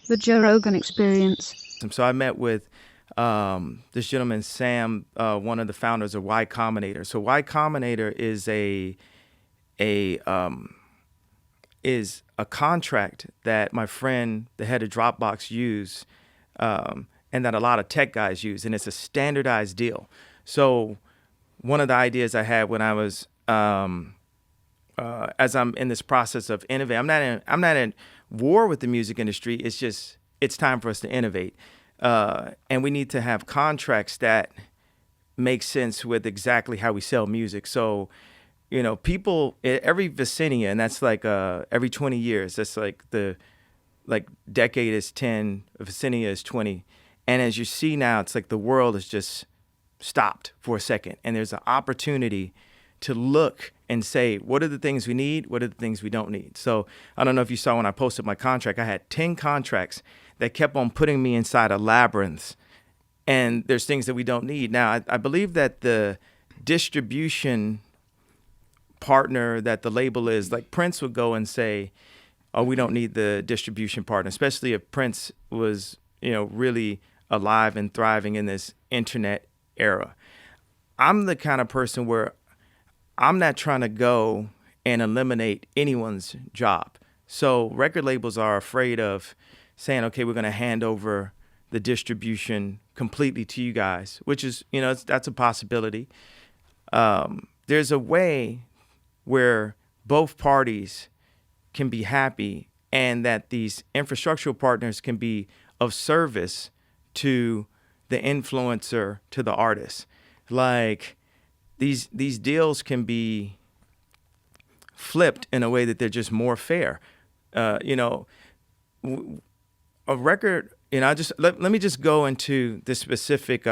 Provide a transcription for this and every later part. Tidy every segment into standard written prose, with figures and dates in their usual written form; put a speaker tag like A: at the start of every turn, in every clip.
A: The Joe Rogan Experience.
B: So I met with this gentleman, Sam, one of the founders of Y Combinator. So Y Combinator a is a contract that my friend, the head of Dropbox, used, and that a lot of tech guys use, and it's a standardized deal. So one of the ideas I had when I was as I'm in this process of innovating, I'm not in war with the music industry. It's just it's time for us to innovate, and we need to have contracts that make sense with exactly how we sell music. So, people every vicinity, and that's like every 20 years. That's like the decade is 10, vicinity is 20, and as you see now, it's like the world is just stopped for a second, and there's an opportunity to look and say, what are the things we need? What are the things we don't need? So I don't know if you saw when I posted my contract, I had 10 contracts that kept on putting me inside a labyrinth. And there's things that we don't need. Now, I believe that the distribution partner that the label is, like Prince would go and say, oh, we don't need the distribution partner, especially if Prince was, really alive and thriving in this internet era. I'm the kind of person where I'm not trying to go and eliminate anyone's job. So record labels are afraid of saying, okay, we're going to hand over the distribution completely to you guys, which is, that's a possibility. There's a way where both parties can be happy and that these infrastructural partners can be of service to the influencer, to the artist. Like these deals can be flipped in a way that they're just more fair. A record, let me just go into this specific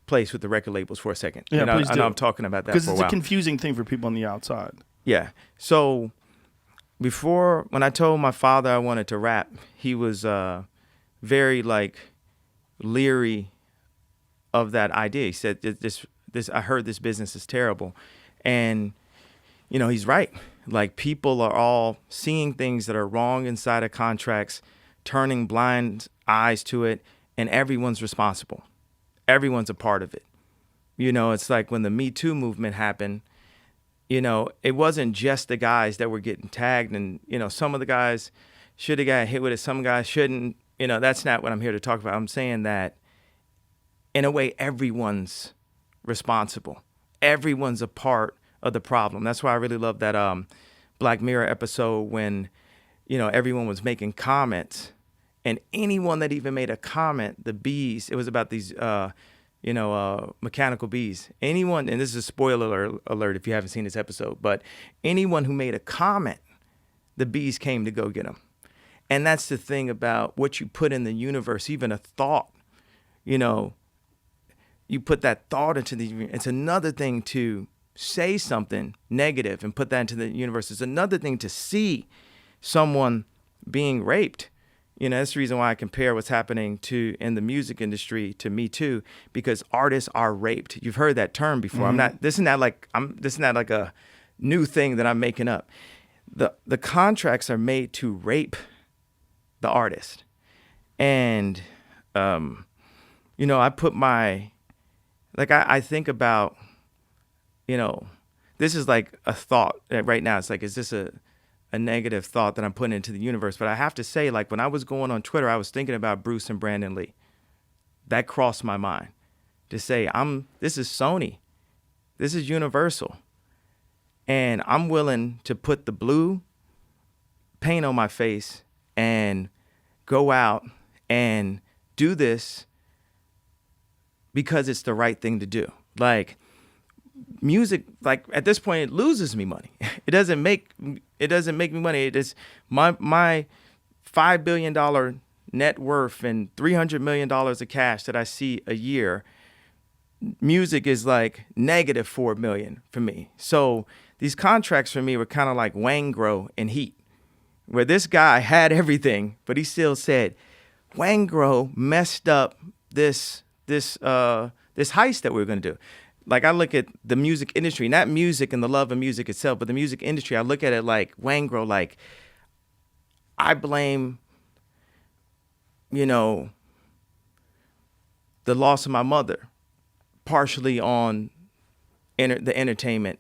B: place with the record labels for a second.
C: Yeah, please do.
B: I know I'm talking about that for a while.
C: Because it's a confusing thing for people on the outside.
B: Yeah. So when I told my father I wanted to rap, he was very leery of that idea. He said, this I heard this business is terrible. And, he's right. Like, people are all seeing things that are wrong inside of contracts, turning blind eyes to it, and everyone's responsible. Everyone's a part of it. It's like when the Me Too movement happened, it wasn't just the guys that were getting tagged, and, some of the guys should have got hit with it, some guys shouldn't. That's not what I'm here to talk about. I'm saying that, in a way, everyone's responsible. Everyone's a part of the problem. That's why I really love that Black Mirror episode when, everyone was making comments, and anyone that even made a comment, the bees, it was about these, mechanical bees. Anyone, and this is a spoiler alert if you haven't seen this episode, but anyone who made a comment, the bees came to go get them. And that's the thing about what you put in the universe, even a thought, you put that thought into it's another thing to say something negative and put that into the universe. It's another thing to see someone being raped. That's the reason why I compare what's happening in the music industry to Me Too, because artists are raped. You've heard that term before.
C: Mm-hmm.
B: This is not like a new thing that I'm making up. The contracts are made to rape the artist. And, I put I think about, this is like a thought right now. It's like, is this a negative thought that I'm putting into the universe? But I have to say, when I was going on Twitter, I was thinking about Bruce and Brandon Lee. That crossed my mind to say, this is Sony. This is Universal. And I'm willing to put the blue paint on my face and go out and do this because it's the right thing to do. Music, at this point, it loses me money. It doesn't make me money. It is my $5 billion net worth and $300 million of cash that I see a year. Music is negative $4 million for me. So these contracts for me were kind of like Wangro and Heat, where this guy had everything, but he still said, Wangro messed up this heist that we were going to do. I look at the music industry, not music and the love of music itself, but the music industry, I look at it like Wangro, I blame you know, the loss of my mother, partially on the entertainment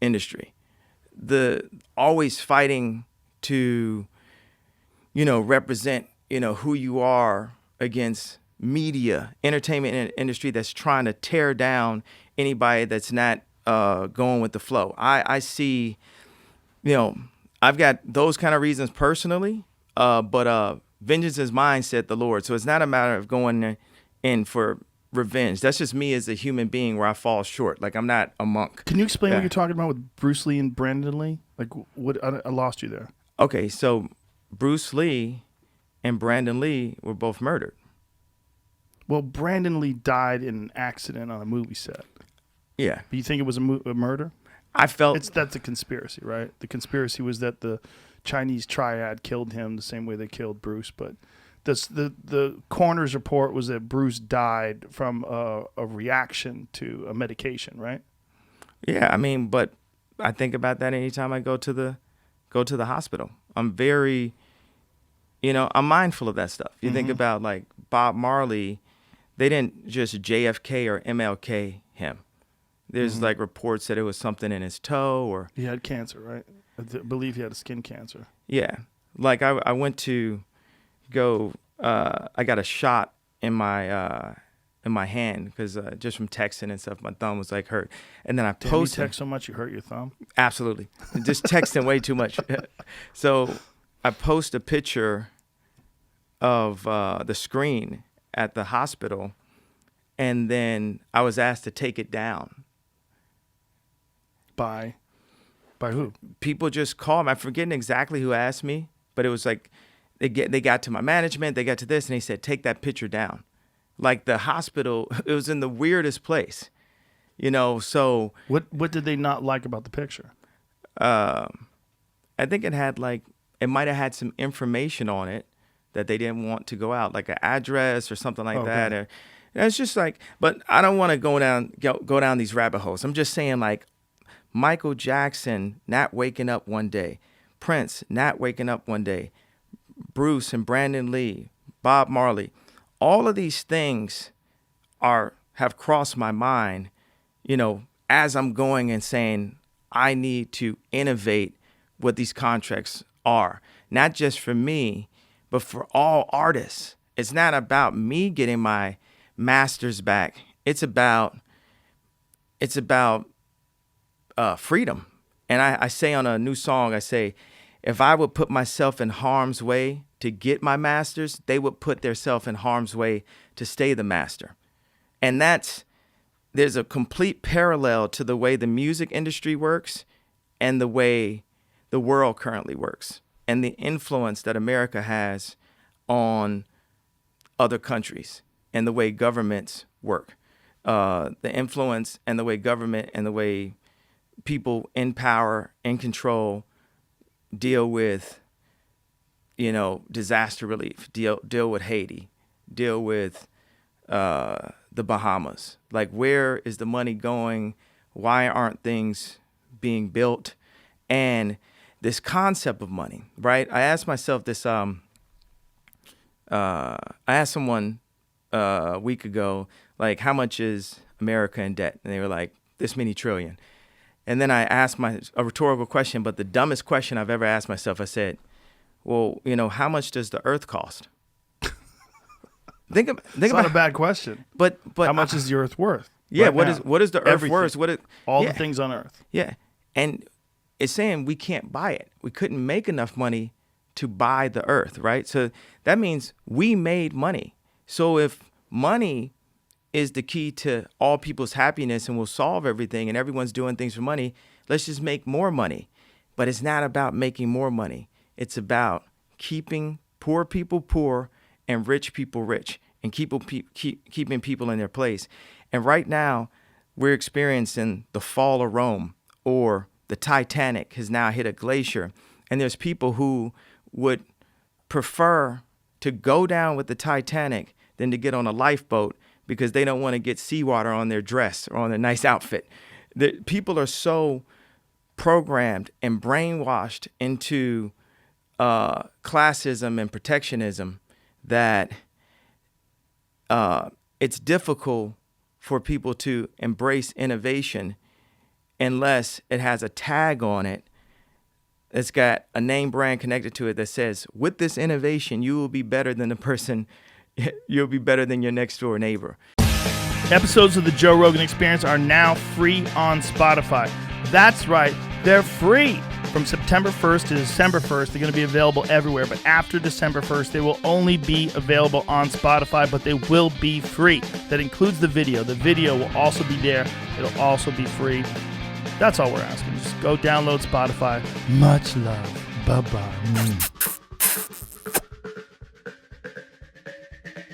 B: industry. The always fighting to, represent, who you are against media, entertainment industry that's trying to tear down anybody that's not going with the flow. I see, I've got those kind of reasons personally, but vengeance is mine, said the Lord. So it's not a matter of going in for revenge. That's just me as a human being where I fall short. Like, I'm not a monk.
C: Can you explain what you're talking about with Bruce Lee and Brandon Lee? Like, what I lost you there.
B: Okay, so Bruce Lee and Brandon Lee were both murdered.
C: Well, Brandon Lee died in an accident on a movie set.
B: Yeah.
C: But you think it was a murder?
B: I felt...
C: That's a conspiracy, right? The conspiracy was that the Chinese triad killed him the same way they killed Bruce, but the coroner's report was that Bruce died from a reaction to a medication, right?
B: Yeah, I mean, but I think about that anytime I go to the hospital. I'm very, I'm mindful of that stuff. You think about like Bob Marley, they didn't just JFK or MLK him. There's like reports that it was something in his toe or...
C: He had cancer, right? I believe he had a skin cancer.
B: Yeah. Like I went to go, I got a shot in my hand because just from texting and stuff, my thumb was like hurt. And then I posted...
C: You text so much you hurt your thumb?
B: Absolutely. Just texting way too much. So I post a picture of the screen at the hospital, and then I was asked to take it down.
C: By who?
B: People just called me. I'm forgetting exactly who asked me, but it was like they got to my management, they got to this, and they said, take that picture down. Like the hospital, it was in the weirdest place, so...
C: What did they not like about the picture?
B: I think it might have had some information on it that they didn't want to go out, like an address or something like that. Or, it's just like, but I don't want to go down these rabbit holes. I'm just saying, like, Michael Jackson not waking up one day, Prince not waking up one day, Bruce and Brandon Lee, Bob Marley, all of these things have crossed my mind, as I'm going and saying I need to innovate what these contracts are, not just for me, but for all artists. It's not about me getting my masters back. It's about freedom. And I say on a new song, I say, if I would put myself in harm's way to get my masters, they would put themselves in harm's way to stay the master. And there's a complete parallel to the way the music industry works and the way the world currently works and the influence that America has on other countries and the way governments work. The influence and the way government and the way people in power, in control, deal with, disaster relief, deal with Haiti, deal with the Bahamas. Like, where is the money going? Why aren't things being built? And this concept of money, right? I asked myself this, I asked someone a week ago, like, how much is America in debt? And they were like, this many trillion. And then I asked a rhetorical question, but the dumbest question I've ever asked myself, I said, well, how much does the earth cost? Think about
C: not a bad question.
B: But
C: how much is the earth worth?
B: Yeah,
C: right
B: what is the earth
C: Everything.
B: worth?
C: All the things on earth.
B: Yeah. And it's saying we can't buy it. We couldn't make enough money to buy the earth, right? So that means we made money. So if money is the key to all people's happiness and will solve everything and everyone's doing things for money, let's just make more money. But it's not about making more money. It's about keeping poor people poor and rich people rich and keeping people in their place. And right now, we're experiencing the fall of Rome, or the Titanic has now hit a glacier. And there's people who would prefer to go down with the Titanic than to get on a lifeboat because they don't want to get seawater on their dress or on their nice outfit. The people are so programmed and brainwashed into classism and protectionism that it's difficult for people to embrace innovation unless it has a tag on it. It's got a name brand connected to it that says, with this innovation, you will be better than you'll be better than your next door neighbor.
C: Episodes of the Joe Rogan Experience are now free on Spotify. That's right, they're free. From September 1st to December 1st, they're going to be available everywhere. But after December 1st, they will only be available on Spotify, but they will be free. That includes the video. The video will also be there. It'll also be free. That's all we're asking. Just go download Spotify. Much love. Bye-bye.